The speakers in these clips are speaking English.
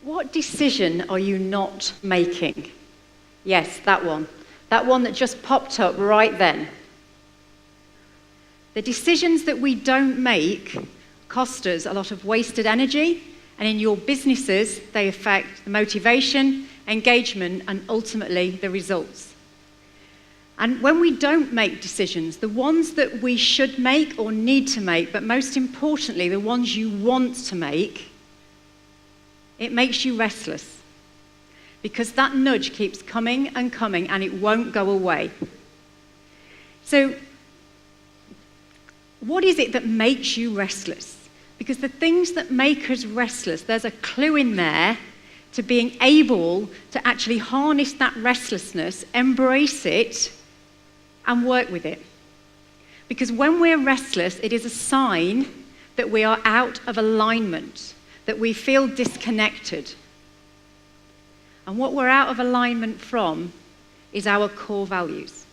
What decision are you not making? Yes, that one. That one that just popped up right then. The decisions that we don't make cost us a lot of wasted energy, and in your businesses, they affect the motivation, engagement, and ultimately the results. And when we don't make decisions, the ones that we should make or need to make, but most importantly, the ones you want to make, it makes you restless. Because that nudge keeps coming and coming, and it won't go away. So, what is it that makes you restless? Because the things that make us restless, there's a clue in there to being able to actually harness that restlessness, embrace it, and work with it. Because when we're restless, it is a sign that we are out of alignment, that we feel disconnected. And what we're out of alignment from is our core values.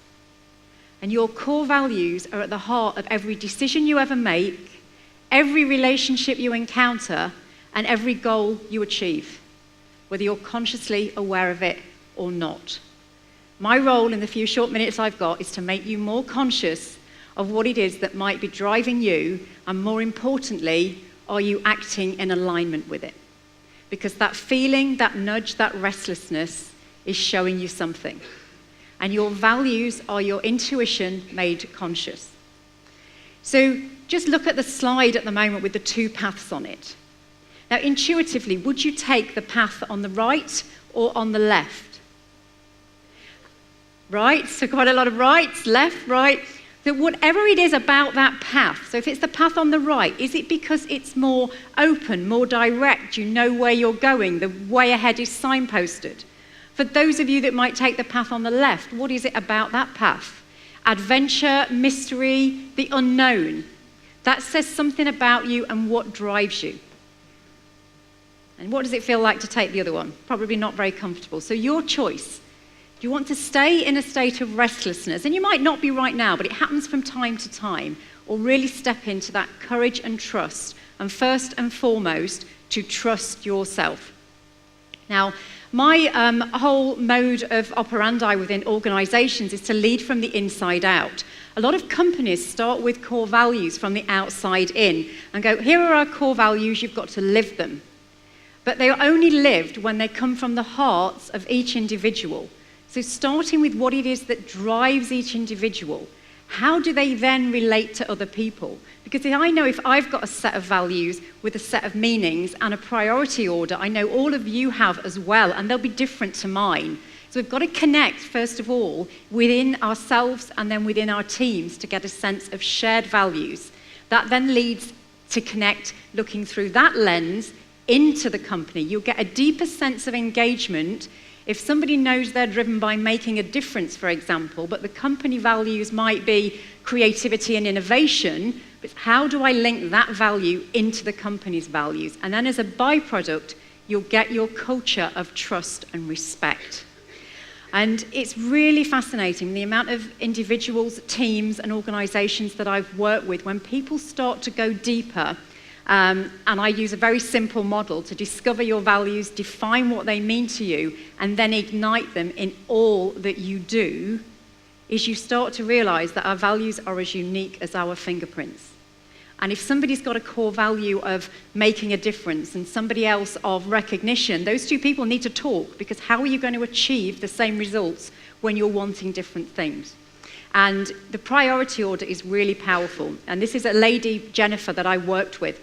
And your core values are at the heart of every decision you ever make, every relationship you encounter, and every goal you achieve, whether you're consciously aware of it or not. My role in the few short minutes I've got is to make you more conscious of what it is that might be driving you, and more importantly, are you acting in alignment with it? Because that feeling, that nudge, that restlessness is showing you something. And your values are your intuition made conscious. So just look at the slide at the moment with the two paths on it. Now, intuitively, would you take the path on the right or on the left? Right, so quite a lot of rights, left, right. So whatever it is about that path, so if it's the path on the right, is it because it's more open, more direct, you know where you're going, the way ahead is signposted? For those of you that might take the path on the left, what is it about that path? Adventure, mystery, the unknown. That says something about you and what drives you. And what does it feel like to take the other one? Probably not very comfortable. So your choice. Do you want to stay in a state of restlessness? And you might not be right now, but it happens from time to time. Or really step into that courage and trust. And first and foremost, to trust yourself. Now, my whole mode of operandi within organizations is to lead from the inside out. A lot of companies start with core values from the outside in and go, here are our core values, you've got to live them. But they are only lived when they come from the hearts of each individual. So starting with what it is that drives each individual, how do they then relate to other people? Because I know if I've got a set of values with a set of meanings and a priority order, I know all of you have as well, and they'll be different to mine. So we've got to connect, first of all, within ourselves and then within our teams to get a sense of shared values. That then leads to connect, looking through that lens into the company. You'll get a deeper sense of engagement if somebody knows they're driven by making a difference, for example, but the company values might be creativity and innovation, but how do I link that value into the company's values? And then as a byproduct, you'll get your culture of trust and respect. And it's really fascinating, the amount of individuals, teams, and organizations that I've worked with, when people start to go deeper, and I use a very simple model to discover your values, define what they mean to you, and then ignite them in all that you do, is you start to realize that our values are as unique as our fingerprints. And if somebody's got a core value of making a difference and somebody else of recognition, those two people need to talk, because how are you going to achieve the same results when you're wanting different things? And the priority order is really powerful. And this is a lady, Jennifer, that I worked with.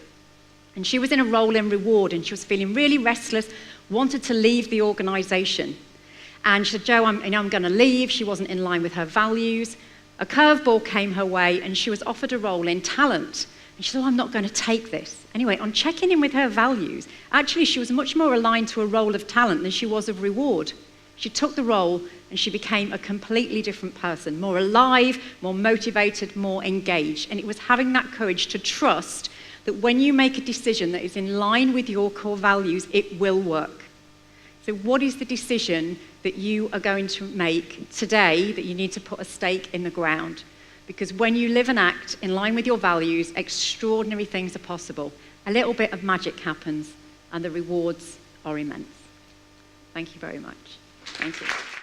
And she was in a role in reward, and she was feeling really restless, wanted to leave the organization. And she said, Jo, I'm going to leave. She wasn't in line with her values. A curveball came her way, and she was offered a role in talent. And she said, I'm not going to take this. Anyway, on checking in with her values, actually she was much more aligned to a role of talent than she was of reward. She took the role, and she became a completely different person, more alive, more motivated, more engaged. And it was having that courage to trust that when you make a decision that is in line with your core values, it will work. So what is the decision that you are going to make today that you need to put a stake in the ground? Because when you live and act in line with your values, extraordinary things are possible. A little bit of magic happens, and the rewards are immense. Thank you very much. Thank you.